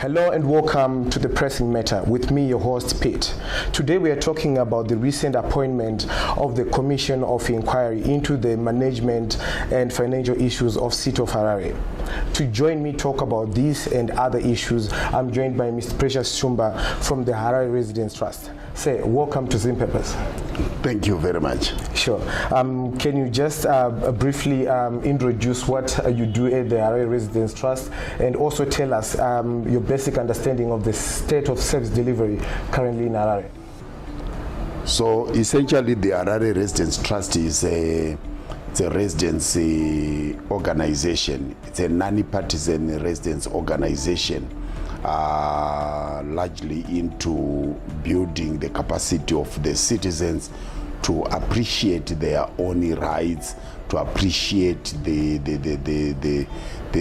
Hello and welcome to The Pressing Matter with me, your host, Pete. Today we are talking about the recent appointment of the Commission of Inquiry into the management and financial issues of City of Harare. To join me talk about this and other issues, I'm joined by Mr. Precious Shumba from the Harare Residents Trust. Say, welcome to Zim Papers. Thank you very much. Sure. Can you just briefly introduce what you do at the Harare Residents Trust and also tell us your basic understanding of the state of service delivery currently in Harare? So essentially the Harare Residents Trust is a residency organization. It's a non-partisan residence organization, largely into building the capacity of the citizens to appreciate their own rights, to appreciate the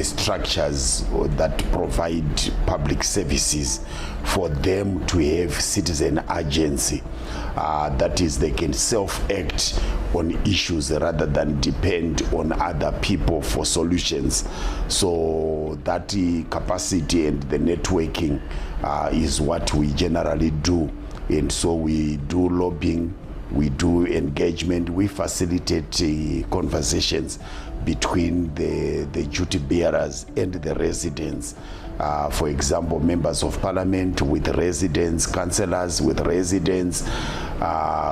structures that provide public services, for them to have citizen agency. That is, they can self-act on issues rather than depend on other people for solutions. So that capacity and the networking is what we generally do. And so we do lobbying, we do engagement, we facilitate conversations between the duty bearers and the residents. For example, members of parliament with residents, councillors with residents.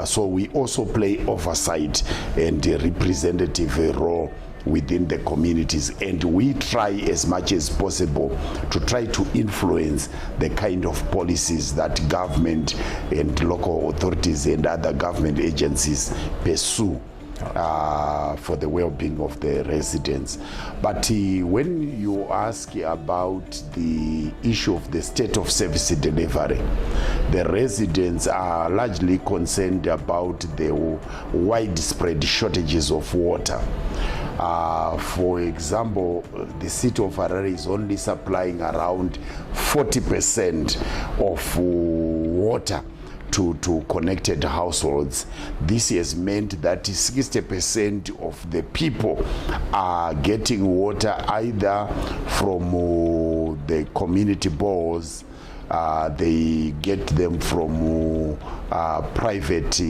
So we also play oversight and a representative role within the communities, and we try as much as possible to try to influence the kind of policies that government and local authorities and other government agencies pursue for the well-being of the residents. But when you ask about the issue of the state of service delivery, the residents are largely concerned about the widespread shortages of water. For example, the city of Harare is only supplying around 40% of water to connected households. This has meant that 60% of the people are getting water either from the community bores, they get them from private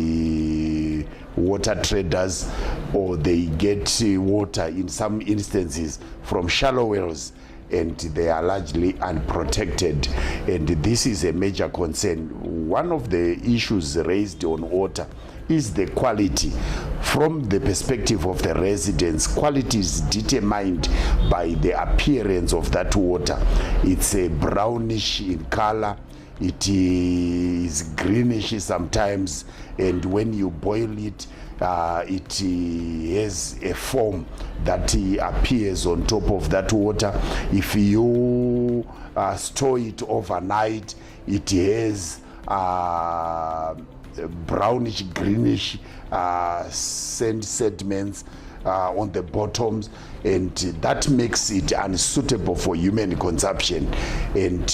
water traders, or they get water in some instances from shallow wells, and they are largely unprotected, and this is a major concern. One of the issues raised on water is the quality. From the perspective of the residents, quality is determined by the appearance of that water. It's a brownish in color, it is greenish sometimes, and when you boil it, it has a foam that appears on top of that water. If you store it overnight, it has brownish, greenish sand sediments on the bottoms, and that makes it unsuitable for human consumption. And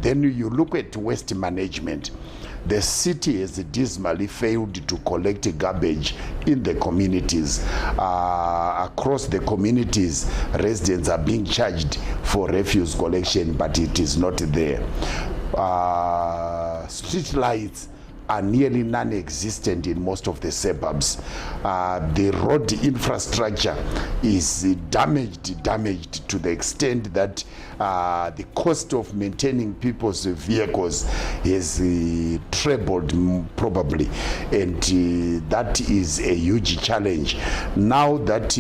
then you look at waste management. The city has dismally failed to collect garbage in the communities. Across the communities, residents are being charged for refuse collection, but it is not there. Street lights are nearly non-existent in most of the suburbs. The road infrastructure is damaged to the extent that the cost of maintaining people's vehicles is trebled probably, and that is a huge challenge. Now that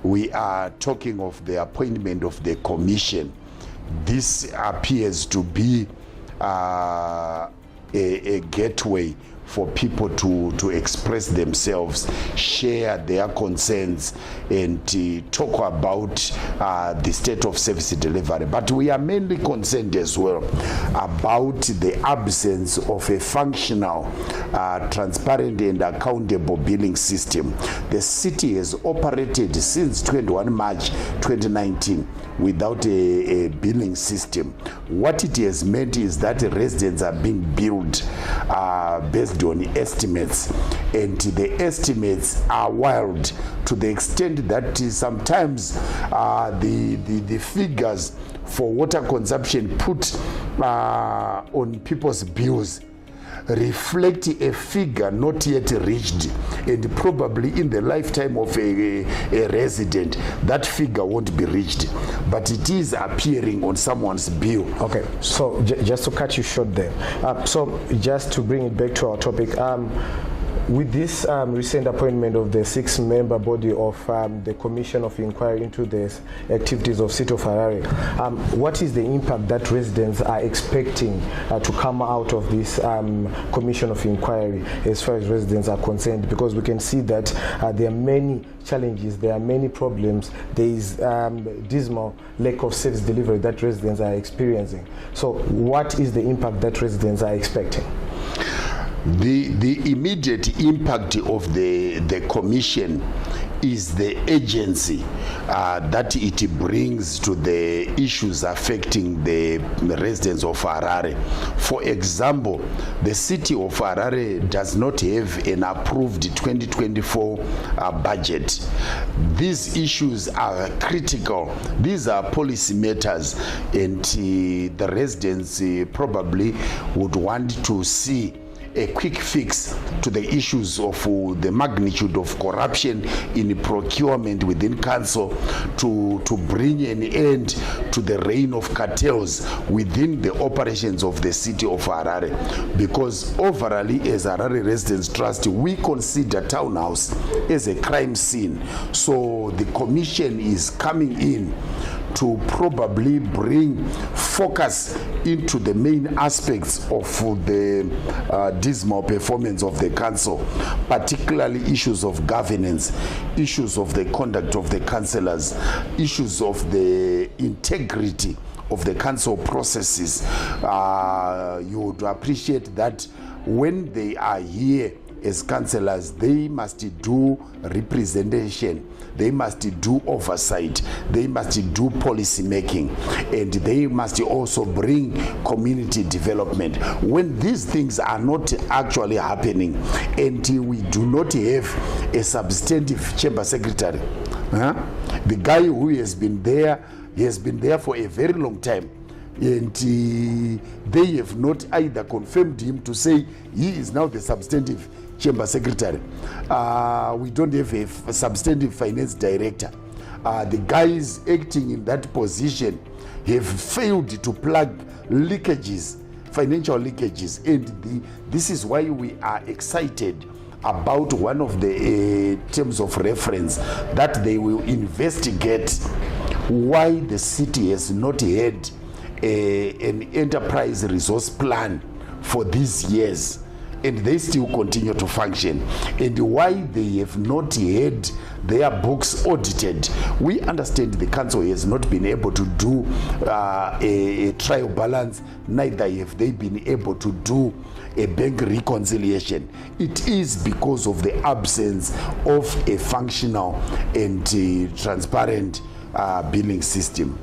we are talking of the appointment of the commission, this appears to be a gateway for people to express themselves, share their concerns, and talk about the state of service delivery. But we are mainly concerned as well about the absence of a functional, transparent and accountable billing system. The city has operated since 21 March 2019 without a billing system. What it has meant is that residents are being billed based on estimates, and the estimates are wild to the extent that sometimes the figures for water consumption put on people's bills reflect a figure not yet reached, and probably in the lifetime of a resident that figure won't be reached, but it is appearing on someone's bill. Okay, so just to cut you short there, so just to bring it back to our topic, with this recent appointment of the 6-member body of the Commission of Inquiry into the activities of City of Harare, what is the impact that residents are expecting to come out of this Commission of Inquiry as far as residents are concerned? Because we can see that there are many challenges, there are many problems, there is dismal lack of service delivery that residents are experiencing. So what is the impact that residents are expecting? The immediate impact of the commission is the agency that it brings to the issues affecting the residents of Harare. For example, the city of Harare does not have an approved 2024 budget. These issues are critical. These are policy matters, and the residents probably would want to see a quick fix to the issues of the magnitude of corruption in procurement within council, to bring an end to the reign of cartels within the operations of the city of Harare. Because overall, as Harare Residents Trust, we consider townhouse as a crime scene. So the commission is coming in to probably bring focus into the main aspects of the dismal performance of the council, particularly issues of governance, issues of the conduct of the councillors, issues of the integrity of the council processes. You would appreciate that when they are here as councillors, they must do representation, they must do oversight, they must do policy making, and they must also bring community development. When these things are not actually happening, and we do not have a substantive chamber secretary, the guy who has been there, he has been there for a very long time, and they have not either confirmed him to say he is now the substantive chamber secretary. We don't have a substantive finance director. The guys acting in that position have failed to plug leakages, financial leakages, and this is why we are excited about one of the terms of reference, that they will investigate why the city has not had an enterprise resource plan for these years, and they still continue to function, and why they have not had their books audited. We understand the council has not been able to do a trial balance, neither have they been able to do a bank reconciliation. It is because of the absence of a functional and transparent billing system.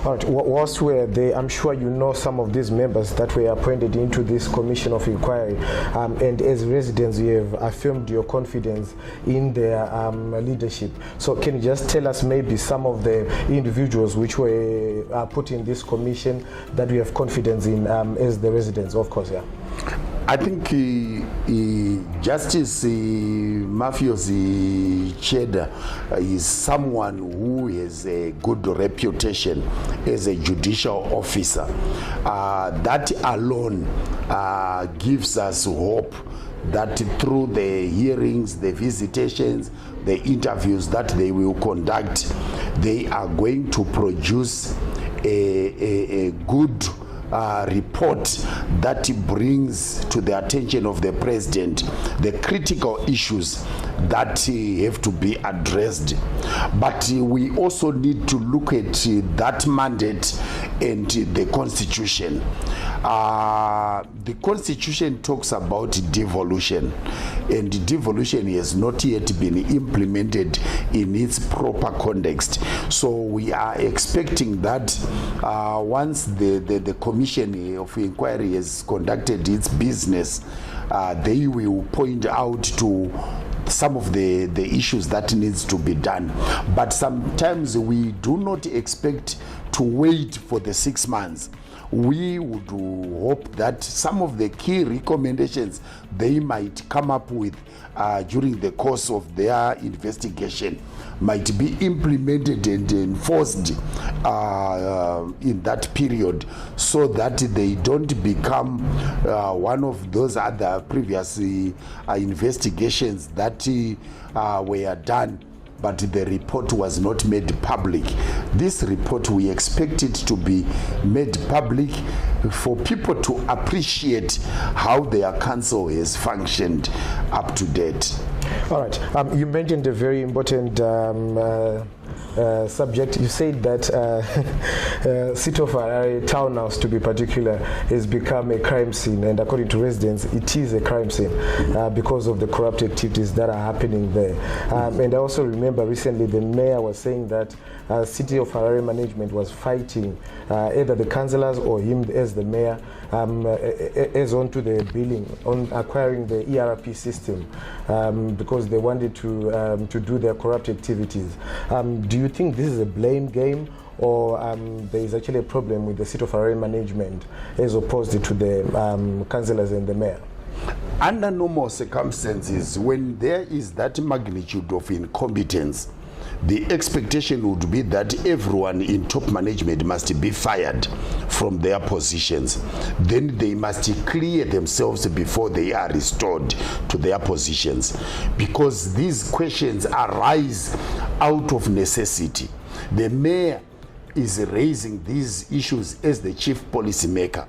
All right, whilst we're there, I'm sure you know some of these members that were appointed into this Commission of Inquiry, and as residents, you have affirmed your confidence in their leadership. So can you just tell us maybe some of the individuals which were put in this commission that we have confidence in as the residents, of course, yeah? I think Justice Mafiosi Cheda is someone who has a good reputation as a judicial officer. That alone gives us hope that through the hearings, the visitations, the interviews that they will conduct, they are going to produce a good report that brings to the attention of the president the critical issues that have to be addressed. But we also need to look at that mandate and the Constitution. The Constitution talks about devolution, and devolution has not yet been implemented in its proper context. So we are expecting that once the Commission of Inquiry has conducted its business, they will point out to some of the issues that needs to be done. But sometimes we do not expect to wait for the 6 months. We would hope that some of the key recommendations they might come up with during the course of their investigation might be implemented and enforced in that period, so that they don't become one of those other previous investigations that were done, but the report was not made public. This report, we expect it to be made public for people to appreciate how their council has functioned up to date. All right. You mentioned a very important subject. You said that City of Harare townhouse, to be particular, has become a crime scene, and according to residents, it is a crime scene because of the corrupt activities that are happening there. And I also remember recently the mayor was saying that City of Harare management was fighting either the councillors or him as the mayor as onto the billing, on acquiring the ERP system because they wanted to do their corrupt activities. Do you think this is a blame game, or there is actually a problem with the City of Harare management as opposed to the councillors and the mayor? Under normal circumstances, when there is that magnitude of incompetence, the expectation would be that everyone in top management must be fired from their positions. Then they must clear themselves before they are restored to their positions, because these questions arise out of necessity. The mayor is raising these issues as the chief policymaker,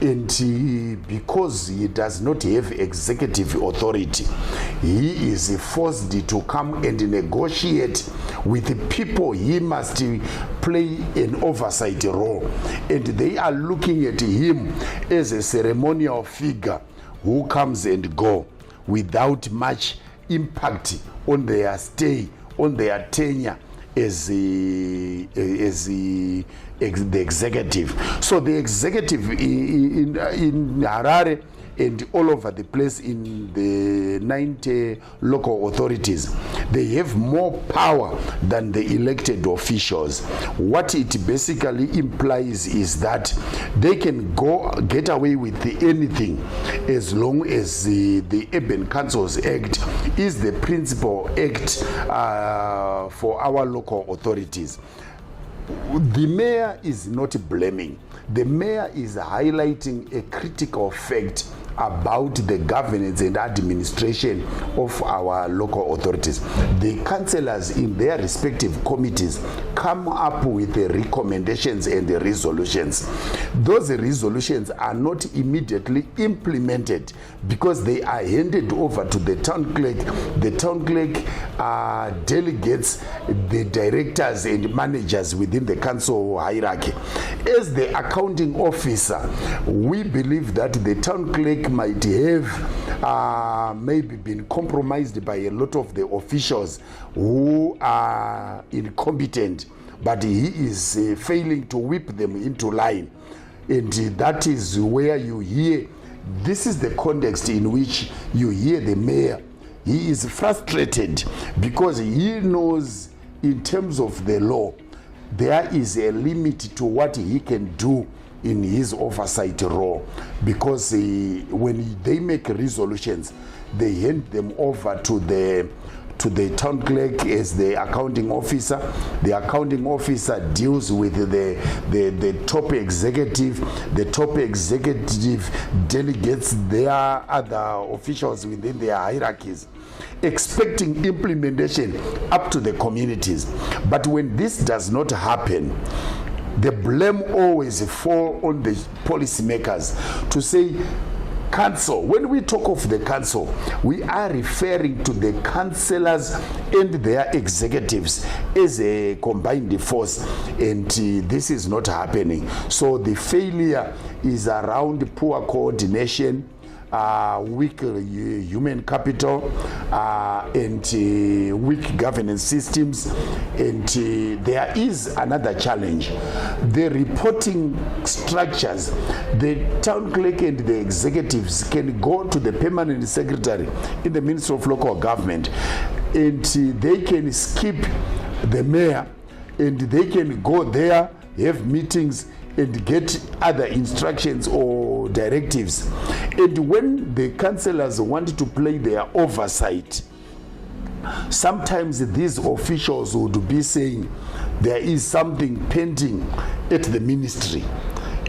and because he does not have executive authority, he is forced to come and negotiate with the people. He must play an oversight role, and they are looking at him as a ceremonial figure who comes and go without much impact on their stay, on their tenure as the executive. So the executive in Harare and all over the place in the 90 local authorities, they have more power than the elected officials. What it basically implies is that they can get away with anything as long as the Urban Councils Act is the principal act for our local authorities. The mayor is not blaming. The mayor is highlighting a critical fact about the governance and administration of our local authorities. The councillors in their respective committees come up with the recommendations and the resolutions. Those resolutions are not immediately implemented because they are handed over to the town clerk. The town clerk delegates the directors and managers within the council hierarchy. As the accounting officer, we believe that the town clerk might have maybe been compromised by a lot of the officials who are incompetent, but he is failing to whip them into line. And that is where you hear, this is the context in which you hear the mayor. He is frustrated because he knows in terms of the law, there is a limit to what he can do in his oversight role, because when they make resolutions, they hand them over to the town clerk as the accounting officer. The accounting officer deals with the top executive. The top executive delegates their other officials within their hierarchies, expecting implementation up to the communities. But when this does not happen, the blame always falls on the policymakers to say, council, when we talk of the council, we are referring to the councillors and their executives as a combined force, and this is not happening. So the failure is around poor coordination, weak human capital, and weak governance systems. And there is another challenge. The reporting structures, the town clerk and the executives can go to the permanent secretary in the Ministry of Local Government, and they can skip the mayor, and they can go there, have meetings, and get other instructions or directives. And when the councillors want to play their oversight, sometimes these officials would be saying there is something pending at the ministry.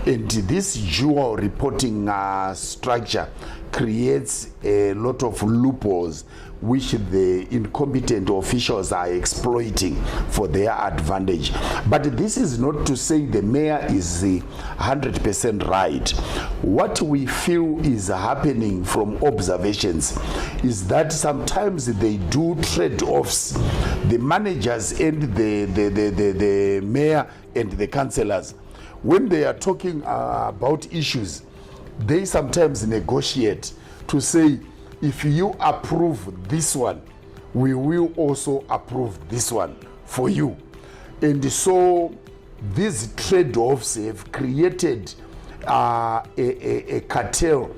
And this dual reporting structure creates a lot of loopholes which the incompetent officials are exploiting for their advantage. But this is not to say the mayor is 100% right. What we feel is happening from observations is that sometimes they do trade-offs. The managers and the mayor and the councillors, when they are talking about issues, they sometimes negotiate to say, if you approve this one, we will also approve this one for you. And so these trade-offs have created a cartel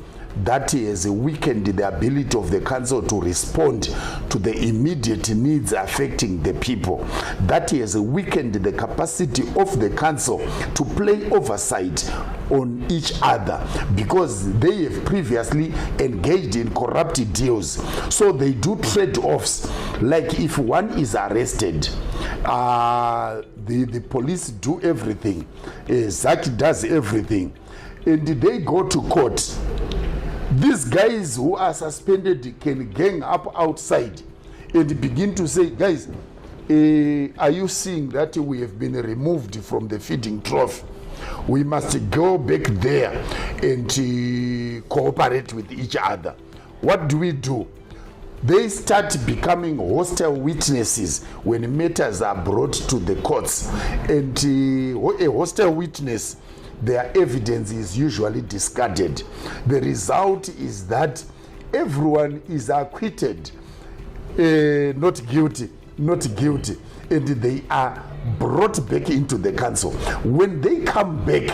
that has weakened the ability of the council to respond to the immediate needs affecting the people. That has weakened the capacity of the council to play oversight on each other, because they have previously engaged in corrupt deals. So they do trade-offs, like if one is arrested, the police do everything, Zach does everything, and they go to court. These guys who are suspended can gang up outside and begin to say, guys, are you seeing that we have been removed from the feeding trough? We must go back there and cooperate with each other. What do? They start becoming hostile witnesses when matters are brought to the courts. And a hostile witness, their evidence is usually discarded. The result is that everyone is acquitted, not guilty, and they are brought back into the council. When they come back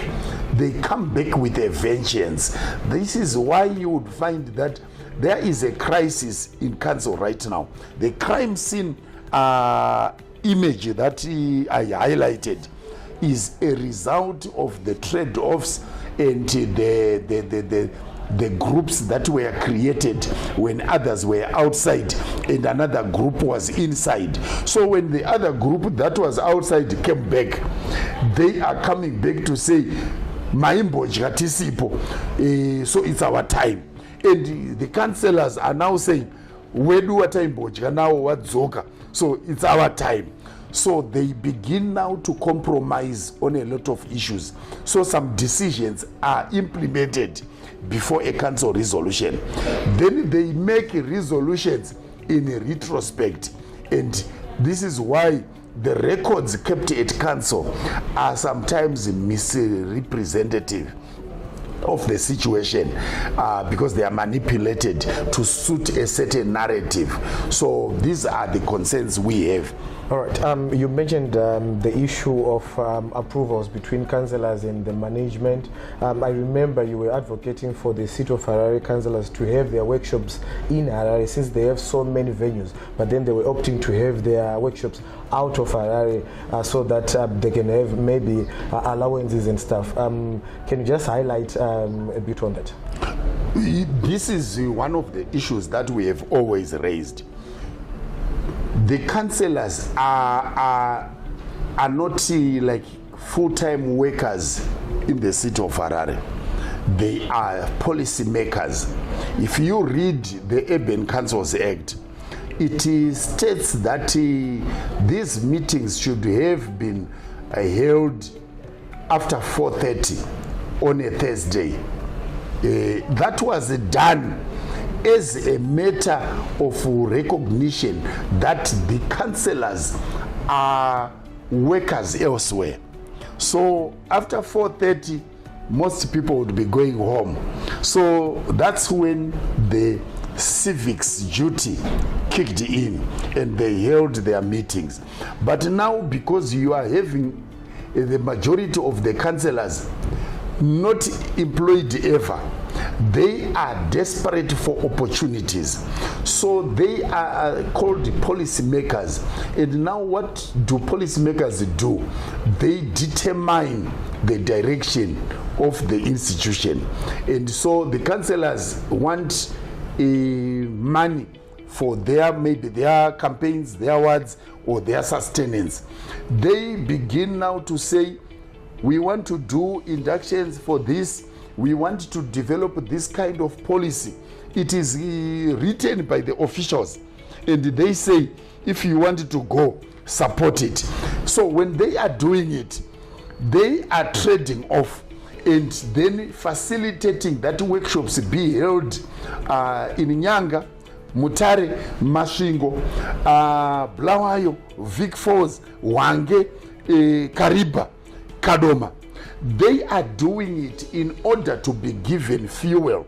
with a vengeance. This is why you would find that there is a crisis in council right now. The crime scene image that I highlighted is a result of the trade-offs and the groups that were created when others were outside and another group was inside. So when the other group that was outside came back, they are coming back to say, Maimbo Jgatisipo, so it's our time. And the councillors are now saying, where do what time now what Zoka? So it's our time. So they begin now to compromise on a lot of issues. So some decisions are implemented before a council resolution. Then they make resolutions in a retrospect. And this is why the records kept at council are sometimes misrepresentative of the situation because they are manipulated to suit a certain narrative. So these are the concerns we have. All right. You mentioned the issue of approvals between councillors and the management. I remember you were advocating for the City of Harare councillors to have their workshops in Harare, since they have so many venues, but then they were opting to have their workshops out of Harare so that they can have maybe allowances and stuff. Can you just highlight a bit on that? This is one of the issues that we have always raised. The councillors are not like full-time workers in the city of Harare. They are policy makers. If you read the Urban Councils Act, it states that these meetings should have been held after 4:30 on a Thursday. That was done as a matter of recognition that the councillors are workers elsewhere. So after 4:30, most people would be going home. So that's when the civics duty kicked in and they held their meetings. But now, because you are having the majority of the councillors not employed ever, they are desperate for opportunities. So they are called policymakers. And now what do policymakers do? They determine the direction of the institution. And so the councillors want money for maybe their campaigns, their wards, or their sustenance. They begin now to say, we want to do inductions for this. We want to develop this kind of policy. It is written by the officials, and they say, if you want to go, support it. So when they are doing it, they are trading off and then facilitating that workshops be held in Nyanga, Mutare, Masvingo, Blawayo, Vic Falls, Wange, Kariba, Kadoma. They are doing it in order to be given fuel.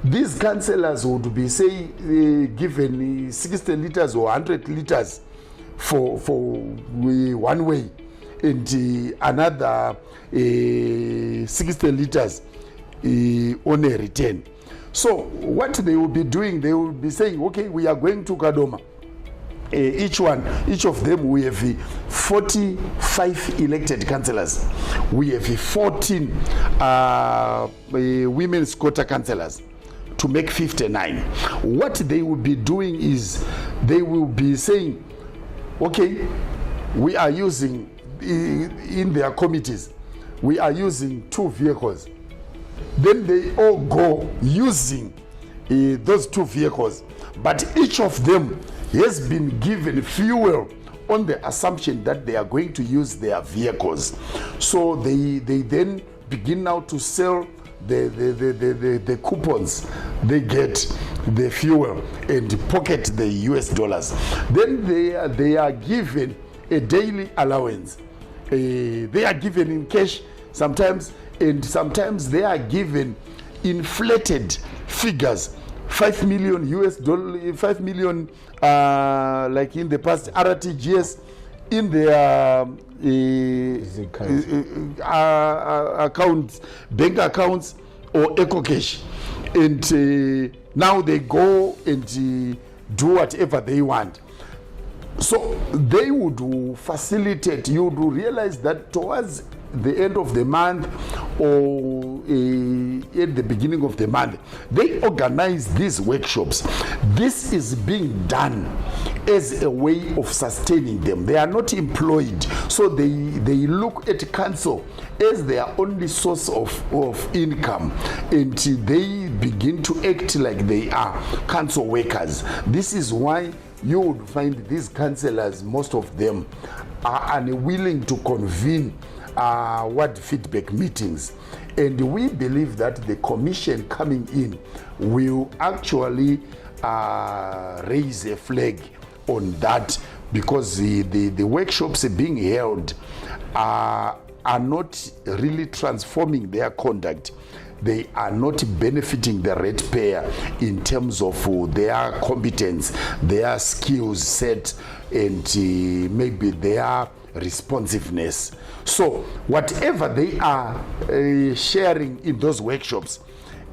These councillors would be, say, given 60 liters or 100 liters for one way, and another 60 liters on a return. So what they will be doing, they will be saying, okay, we are going to Kadoma. Each of them, we have 45 elected councillors. We have 14 women's quota councillors to make 59. What they will be doing is they will be saying, okay, we are using, in their committees, we are using 2 vehicles. Then they all go using those 2 vehicles. But each of them has been given fuel on the assumption that they are going to use their vehicles. So they then begin now to sell the coupons they get, the fuel, and pocket the US dollars. Then they are given a daily allowance. They are given in cash sometimes, and sometimes they are given inflated figures. 5 million US dollars, 5 million, like in the past, RTGS in their accounts, bank accounts, or EcoCash. And now they go and do whatever they want. So they would facilitate, you would realize that towards the end of the month or at the beginning of the month, they organize these workshops. This is being done as a way of sustaining them. They are not employed, so they look at council as their only source of income, and they begin to act like they are council workers. This is why you would find these councillors, most of them are unwilling to convene ward feedback meetings. And we believe that the commission coming in will actually raise a flag on that, because the workshops being held are not really transforming their conduct. They are not benefiting the ratepayer in terms of their competence, their skills set, and maybe their responsiveness. So whatever they are sharing in those workshops,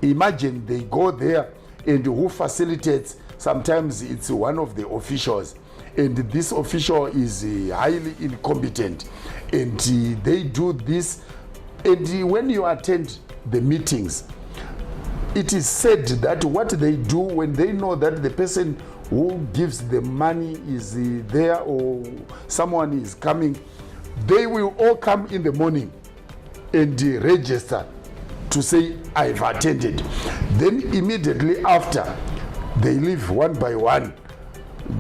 imagine they go there, and who facilitates? Sometimes it's one of the officials, and this official is highly incompetent, and they do this. And when you attend the meetings, it is said that what they do when they know that the person who gives the money is there or someone is coming, they will all come in the morning and register to say, I've attended. Then immediately after, they leave one by one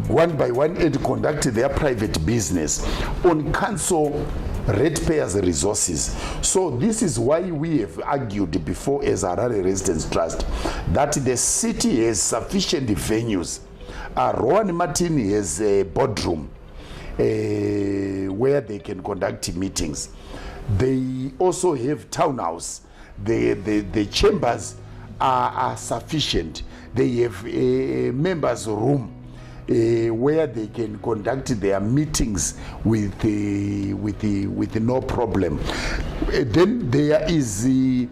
and conduct their private business. On council ratepayers' resources. So this is why we have argued before as Harare Residents Trust that the city has sufficient venues. Rowan Martin has a boardroom where they can conduct meetings. They also have townhouse. The chambers are sufficient. They have a members' room where they can conduct their meetings with no problem. Then there is the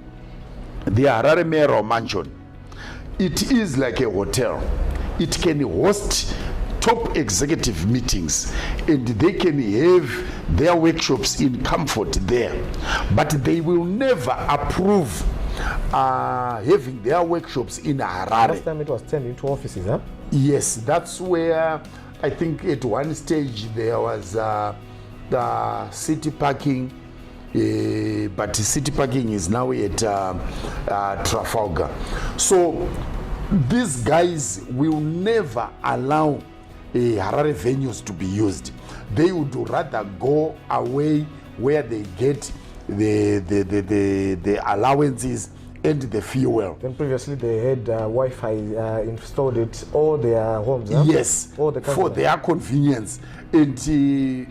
Harare Mayoral Mansion. It is like a hotel. It can host top executive meetings, and they can have their workshops in comfort there, but they will never approve having their workshops in Harare. Last time it was turned into offices, huh? Yes, that's where I think at one stage there was the city parking, but city parking is now at Trafalgar. So these guys will never allow Harare venues to be used. They would rather go away where they get the allowances and the fuel. Then previously they had Wi-Fi installed at all their homes, huh? Yes, all the for their convenience. And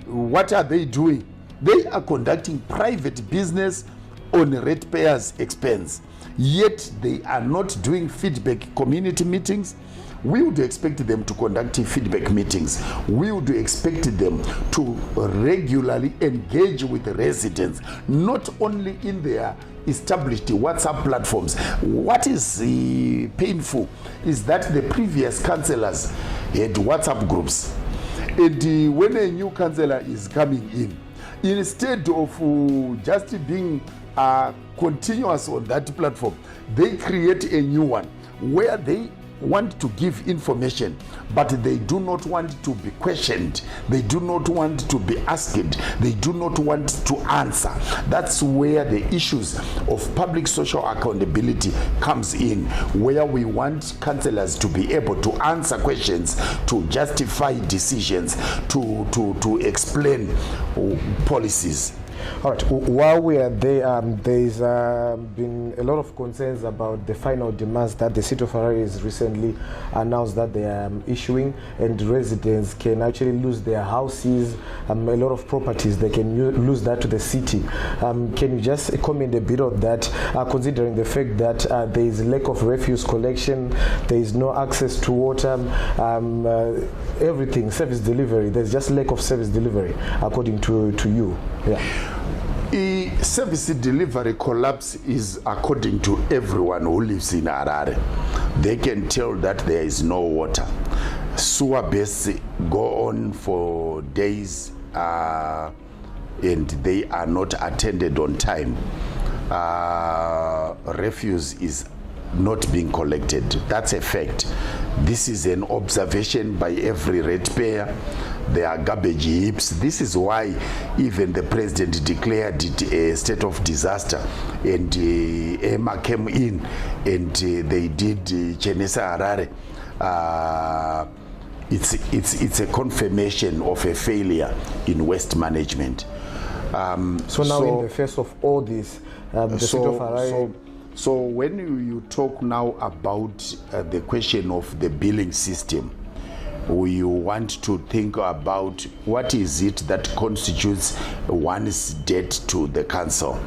what are they doing? They are conducting private business on ratepayers' expense. Yet they are not doing feedback community meetings. We would expect them to conduct feedback meetings. We would expect them to regularly engage with residents, not only in their established WhatsApp platforms. What is painful is that the previous councillors had WhatsApp groups. And when a new councillor is coming in, instead of just being continuous on that platform, they create a new one where they want to give information, but they do not want to be questioned. They do not want to be asked. They do not want to answer. That's where the issues of public social accountability comes in, where we want councillors to be able to answer questions, to justify decisions, to explain policies. All right. While we are there, there's been a lot of concerns about the final demands that the city of Harare has recently announced that they are issuing, and residents can actually lose their houses, a lot of properties. They can lose that to the city. Can you just comment a bit on that, considering the fact that there is lack of refuse collection, there is no access to water, everything, service delivery. There's just lack of service delivery, according to you. Yeah. Service delivery collapse is according to everyone who lives in Harare. They can tell that there is no water. Sewer bases go on for days and they are not attended on time. Refuse is not being collected. That's a fact. This is an observation by every ratepayer. There are garbage heaps. This is why even the president declared it a state of disaster, and EMA came in and they did Chenesa Harare. It's a confirmation of a failure in waste management. So now in the face of all this, the city of Harare... So when you talk now about the question of the billing system, you want to think about what is it that constitutes one's debt to the council.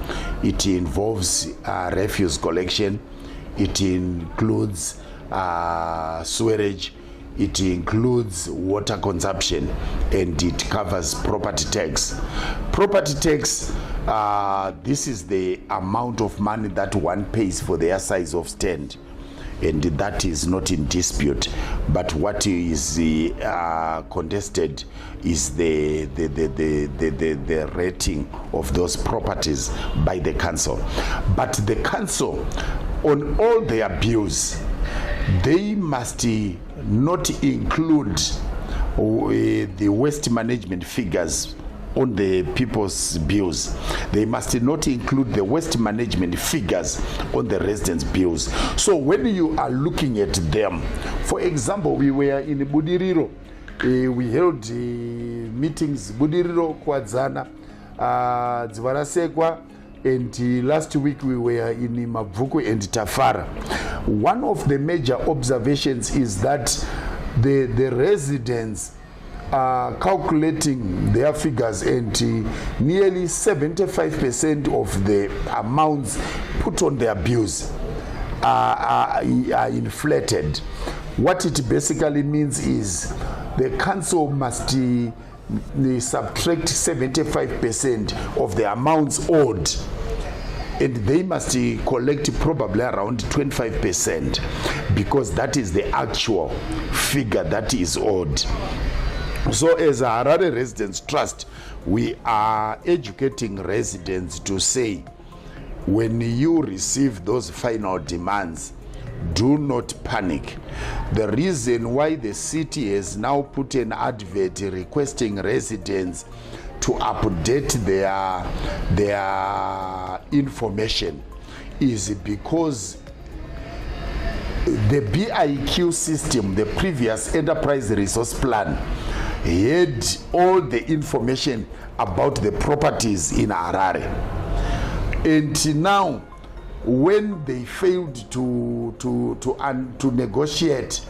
It involves refuse collection, it includes sewerage, it includes water consumption, and it covers property tax. Property tax, this is the amount of money that one pays for the exercise of stand, and that is not in dispute. But what is contested is the rating of those properties by the council. But the council, on all their bills, they must not include the waste management figures on the people's bills. They must not include the waste management figures on the residents' bills. So when you are looking at them, for example, we were in Budiriro. We held meetings, Budiriro, Kwadzana, dzivarasekwa, and last week we were in Mabvuku and Tafara. One of the major observations is that the residents are calculating their figures, and nearly 75% of the amounts put on their bills are inflated. What it basically means is the council must subtract 75% of the amounts owed, and they must collect probably around 25%, because that is the actual figure that is owed. So as a Harare Residents Trust, we are educating residents to say, when you receive those final demands, do not panic. The reason why the city has now put an advert requesting residents to update their information is because the BIQ system, the previous enterprise resource plan, had all the information about the properties in Harare. And now, when they failed to negotiate,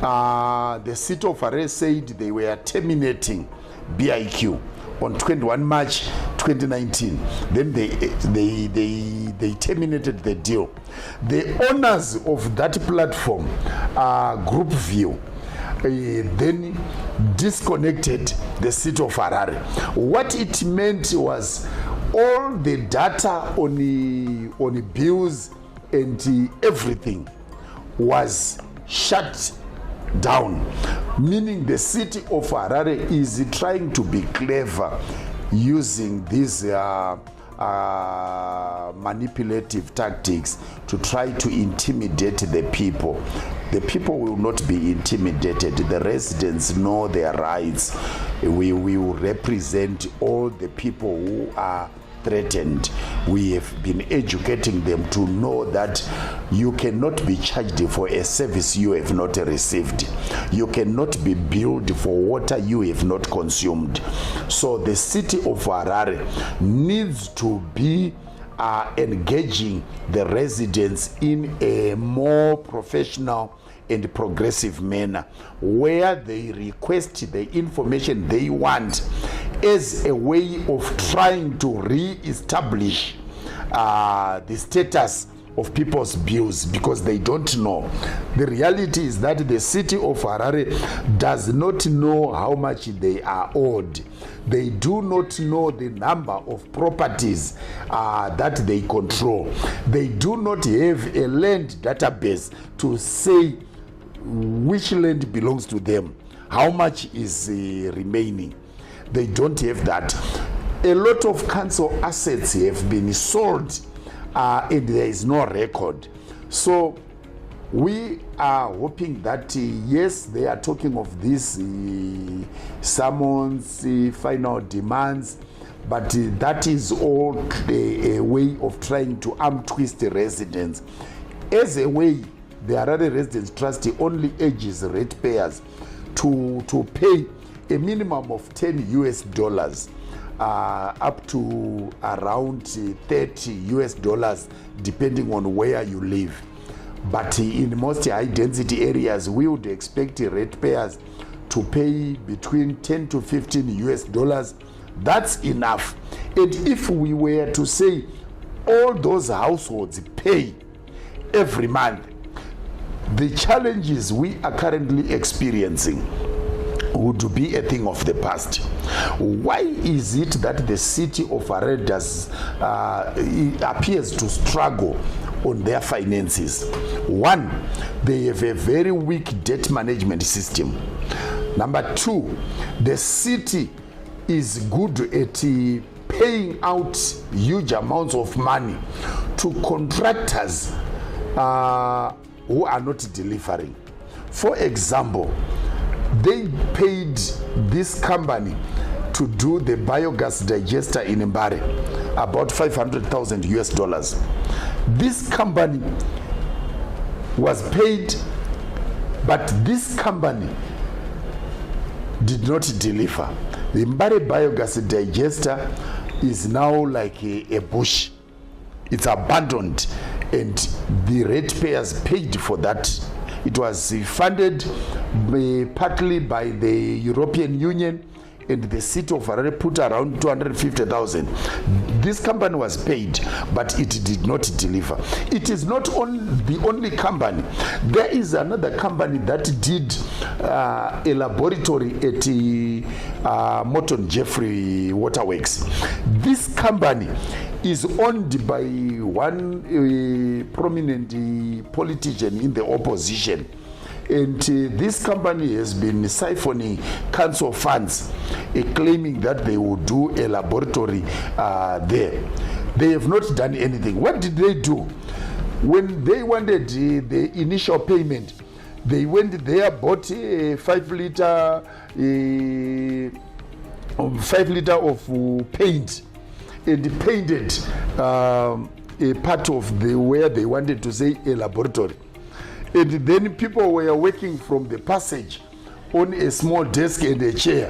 the city of Harare said they were terminating BIQ on 21 March 2019. Then they terminated the deal. The owners of that platform, Group View, then disconnected the city of Harare. What it meant was all the data on the bills and everything was shut down, meaning the city of Harare is trying to be clever using these manipulative tactics to try to intimidate the people. The people will not be intimidated. The residents know their rights. We will represent all the people who are threatened. We have been educating them to know that you cannot be charged for a service you have not received. You cannot be billed for water you have not consumed. So the city of Harare needs to be engaging the residents in a more professional and progressive manner, where they request the information they want as a way of trying to re-establish the status of people's bills, because they don't know. The reality is that the city of Harare does not know how much they are owed. They do not know the number of properties that they control. They do not have a land database to say which land belongs to them, how much is remaining. They don't have that. A lot of council assets have been sold and there is no record. So we are hoping that yes, they are talking of these summons, final demands, but that is all a way of trying to arm twist the residents. As a way, the Harare Residents Trust only urges ratepayers to pay a minimum of $10 up to around $30 depending on where you live. But in most high density areas, we would expect ratepayers to pay between $10 to $15. That's enough. And if we were to say all those households pay every month, the challenges we are currently experiencing would be a thing of the past. Why is it that the city of Harare appears to struggle on their finances? One, they have a very weak debt management system. Number two, the city is good at paying out huge amounts of money to contractors who are not delivering. For example, they paid this company to do the biogas digester in Mbare, about $500,000. This company was paid, but this company did not deliver. The Mbare biogas digester is now like a bush. It's abandoned, and the ratepayers paid for that. It was funded partly by the European Union, and the city of Harare put around 250,000. This company was paid, but it did not deliver. It is not the only company. There is another company that did a laboratory at Morton Jeffrey Waterworks. This company is owned by one prominent politician in the opposition. And this company has been siphoning council funds, claiming that they will do a laboratory there. They have not done anything. What did they do? When they wanted the initial payment, they went there, bought a 5 liter of paint, and painted a part of the where they wanted to say a laboratory. And then people were working from the passage on a small desk and a chair,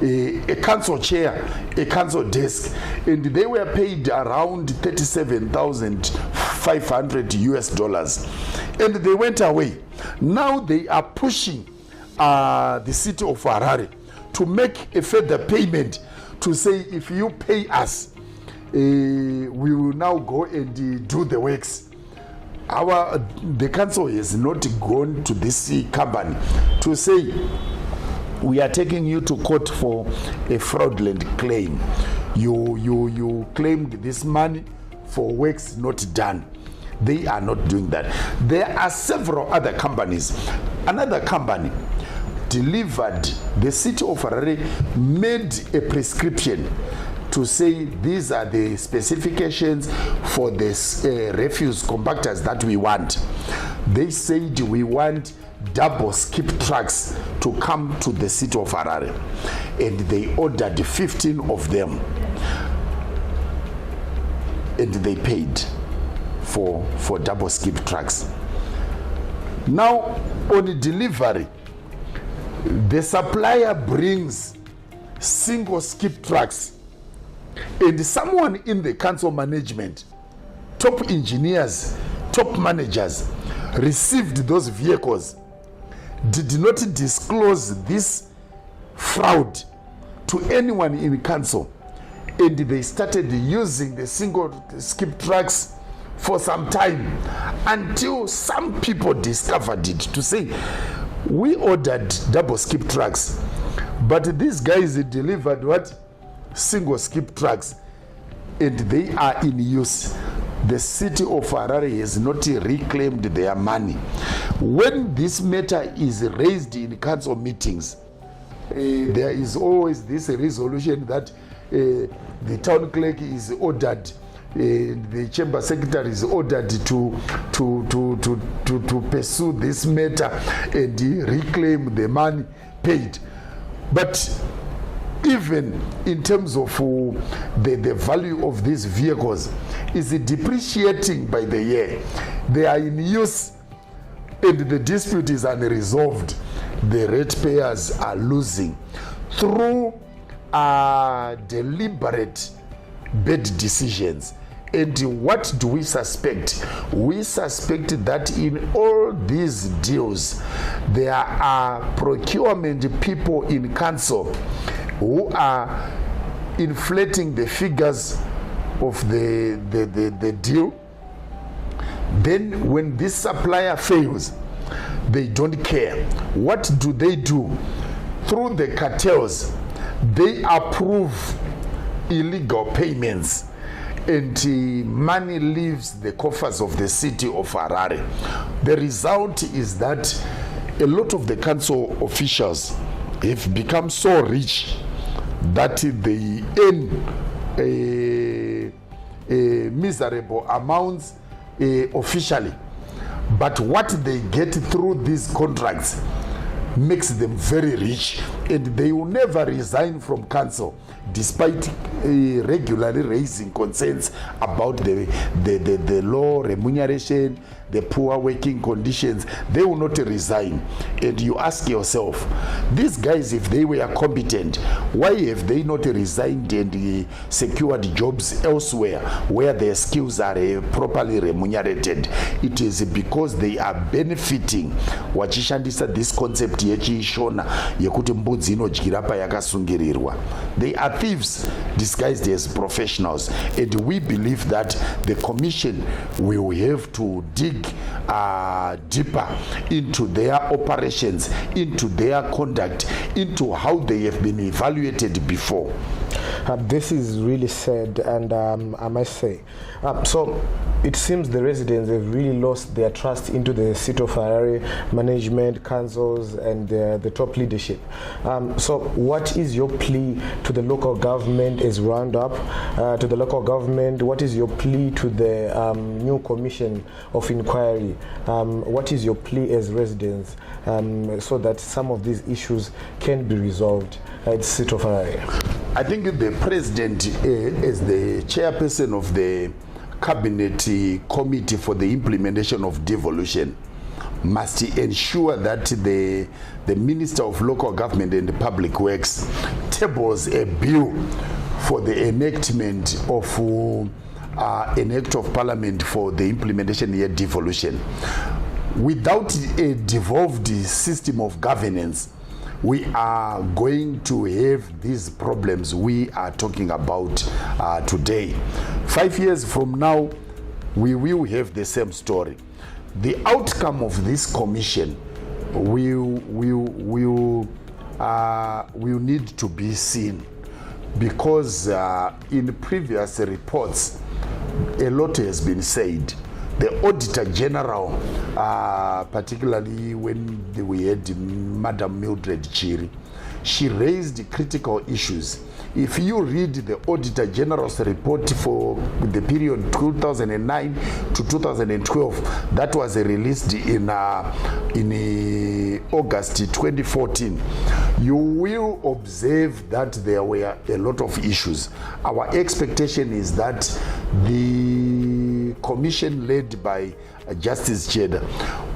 a council chair, a council desk, and they were paid around $37,500 US, and they went away. Now they are pushing the city of Harare to make a further payment, to say, if you pay us, we will now go and do the works. The council has not gone to this company to say, we are taking you to court for a fraudulent claim. You claimed this money for works not done. They are not doing that. There are several other companies. Another company delivered, the city of Harare made a prescription to say these are the specifications for this refuse compactors that we want. They said we want double skip trucks to come to the city of Harare, and they ordered 15 of them, and they paid for double skip trucks. Now on delivery, the supplier brings single skip trucks, and someone in the council management, top engineers, top managers, received those vehicles, did not disclose this fraud to anyone in council, and they started using the single skip trucks for some time, until some people discovered it, to say, we ordered double skip trucks, but these guys delivered what? Single skip trucks, and they are in use. The city of Harare has not reclaimed their money. When this matter is raised in council meetings, there is always this resolution that the town clerk is ordered, the chamber secretary is ordered to pursue this matter and reclaim the money paid. But even in terms of the value of these vehicles is depreciating by the year. They are in use and the dispute is unresolved. The ratepayers are losing through deliberate bad decisions. And what do we suspect? We suspect that in all these deals, there are procurement people in council who are inflating the figures of the deal. Then when this supplier fails, they don't care. What do? Through the cartels, they approve illegal payments, and money leaves the coffers of the city of Harare. The result is that a lot of the council officials have become so rich that they earn miserable amounts officially, but what they get through these contracts makes them very rich, and they will never resign from council despite regularly raising concerns about the low remuneration, the poor working conditions, they will not resign. And you ask yourself, these guys, if they were competent, why have they not resigned and secured jobs elsewhere where their skills are properly remunerated? It is because they are benefiting. Wachishandisa this concept yechiishona yekuti mbudzi inodyira payakasungirirwa. They are thieves disguised as professionals, and we believe that the commission will have to dig deeper into their operations, into their conduct, into how they have been evaluated before. This is really sad, and I must say, so it seems the residents have really lost their trust into the city of Harare management, councils, and the top leadership. So what is your plea to the local government as roundup? To the local government, what is your plea to the new commission of inquiry? What is your plea as residents so that some of these issues can be resolved at the city of Harare? I think the president, as the chairperson of the cabinet committee for the implementation of devolution, must ensure that the Minister of Local Government and Public Works tables a bill for the enactment of an act of parliament for the implementation of devolution. Without a devolved system of governance, we are going to have these problems we are talking about today. 5 years from now, we will have the same story. The outcome of this commission will need to be seen, because in previous reports, a lot has been said. The Auditor General, particularly when we had Madam Mildred Chiri, she raised critical issues. If you read the Auditor General's report for the period 2009 to 2012, that was released in August 2014, you will observe that there were a lot of issues. Our expectation is that the commission led by Justice Cheda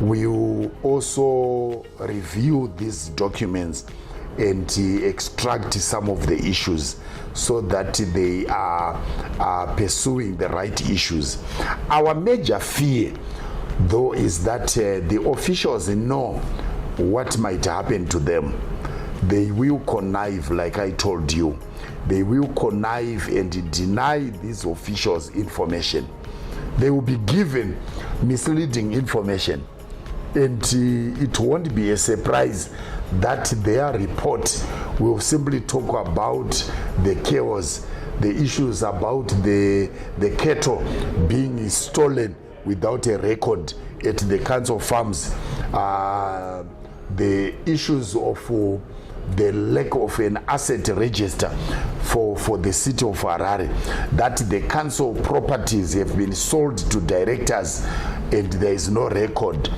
will also review these documents and extract some of the issues so that they are pursuing the right issues. Our major fear, though, is that the officials know what might happen to them. They will connive, like I told you. They will connive and deny these officials information. They will be given misleading information, and it won't be a surprise that their report will simply talk about the chaos, the issues about the cattle being stolen without a record at the council farms, the issues of the lack of an asset register for the city of Harare, that the council properties have been sold to directors and there is no record.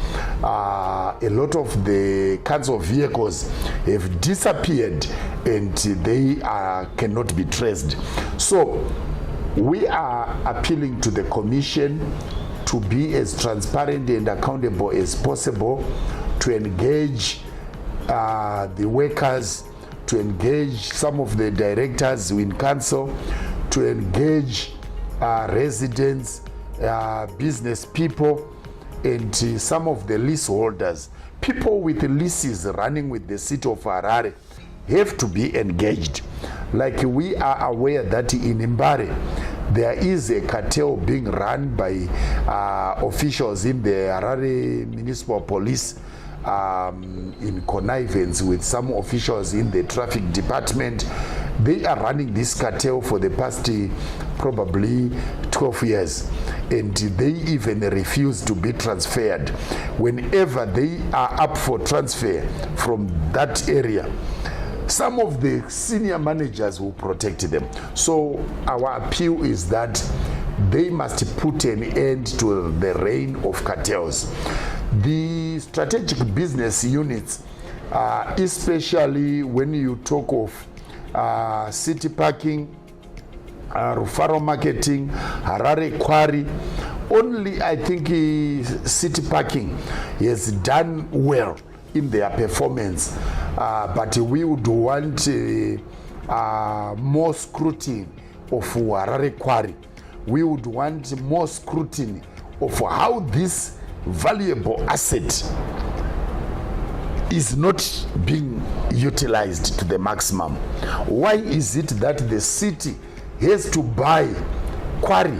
A lot of the council vehicles have disappeared and they cannot be traced. So we are appealing to the commission to be as transparent and accountable as possible, to engage the workers, to engage some of the directors in council, to engage residents, business people, and some of the leaseholders. People with leases running with the city of Harare have to be engaged. Like we are aware that in Mbare, there is a cartel being run by officials in the Harare Municipal Police, in connivance with some officials in the traffic department. They are running this cartel for the past probably 12 years, and they even refuse to be transferred. Whenever they are up for transfer from that area, some of the senior managers will protect them. So our appeal is that they must put an end to the reign of cartels. The strategic business units, especially when you talk of city parking, Rufaro marketing, Harare quarry, only I think City Parking has done well in their performance, but we would want more scrutiny of Harare Quarry. We would want more scrutiny of how this valuable asset is not being utilized to the maximum. Why is it that the city has to buy quarry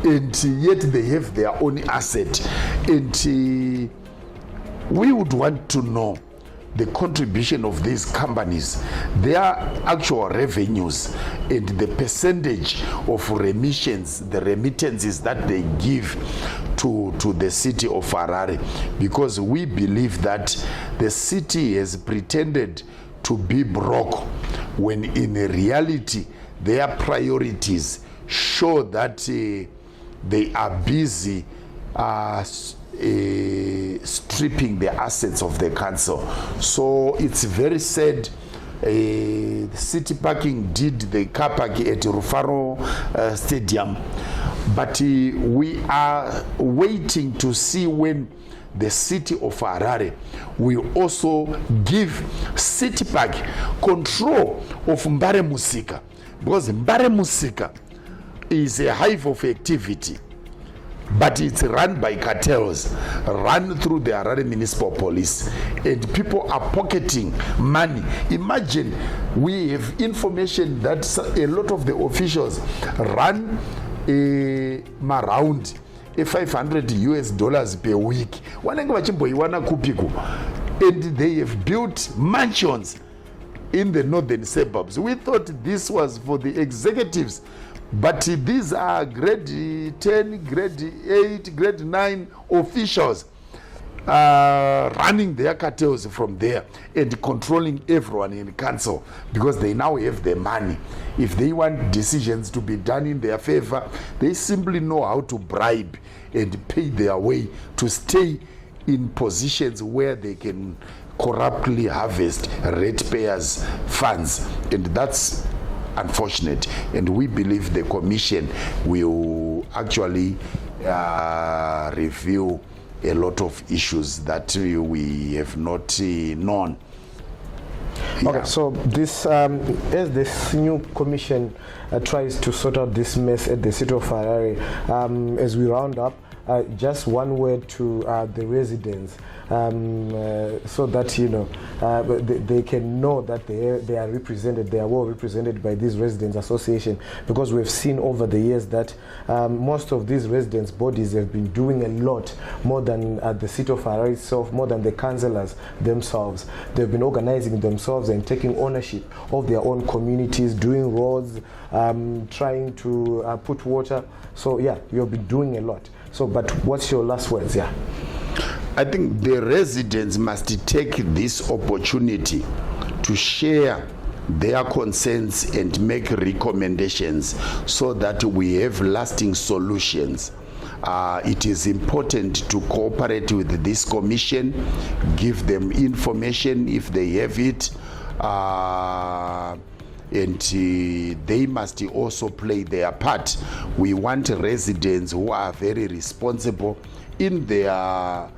and yet they have their own asset? And we would want to know the contribution of these companies, their actual revenues, and the percentage of the remittances that they give to the city of Harare, because we believe that the city has pretended to be broke when in reality their priorities show that they are busy stripping the assets of the council. So it's very sad. City Parking did the car park at Rufaro Stadium, but we are waiting to see when the city of Harare will also give City Park control of Mbare Musika, because Mbare Musika is a hive of activity, but it's run by cartels, run through the Harare Municipal Police, and people are pocketing money. Imagine, we have information that a lot of the officials run around $500 per week, and they have built mansions in the northern suburbs. We thought this was for the executives, but these are grade 10, grade 8, grade 9 officials running their cartels from there and controlling everyone in the council, because they now have the money. If they want decisions to be done in their favor, they simply know how to bribe and pay their way to stay in positions where they can corruptly harvest ratepayers' funds. And that's unfortunate, and we believe the commission will actually review a lot of issues that we have not known. Okay, so this as this new commission tries to sort out this mess at the city of Harare, as we round up, just one word to the residents, so that they can know that they are represented, they are well represented by this residents association, because we've seen over the years that most of these residents bodies have been doing a lot more than the city of Harare itself, more than the councillors themselves. They've been organizing themselves and taking ownership of their own communities, doing roads, trying to put water. So yeah, you've been doing a lot. So, but what's your last words? Yeah, I think the residents must take this opportunity to share their concerns and make recommendations so that we have lasting solutions. It is important to cooperate with this commission, give them information if they have it, and they must also play their part. We want residents who are very responsible in their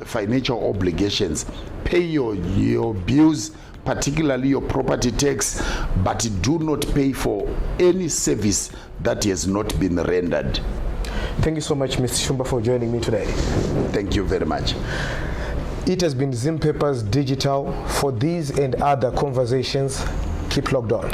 financial obligations. Pay your bills, particularly your property tax, but do not pay for any service that has not been rendered. Thank you so much, Mr. Shumba, for joining me today. Thank you very much. It has been Zim Papers Digital. For these and other conversations, keep logged on.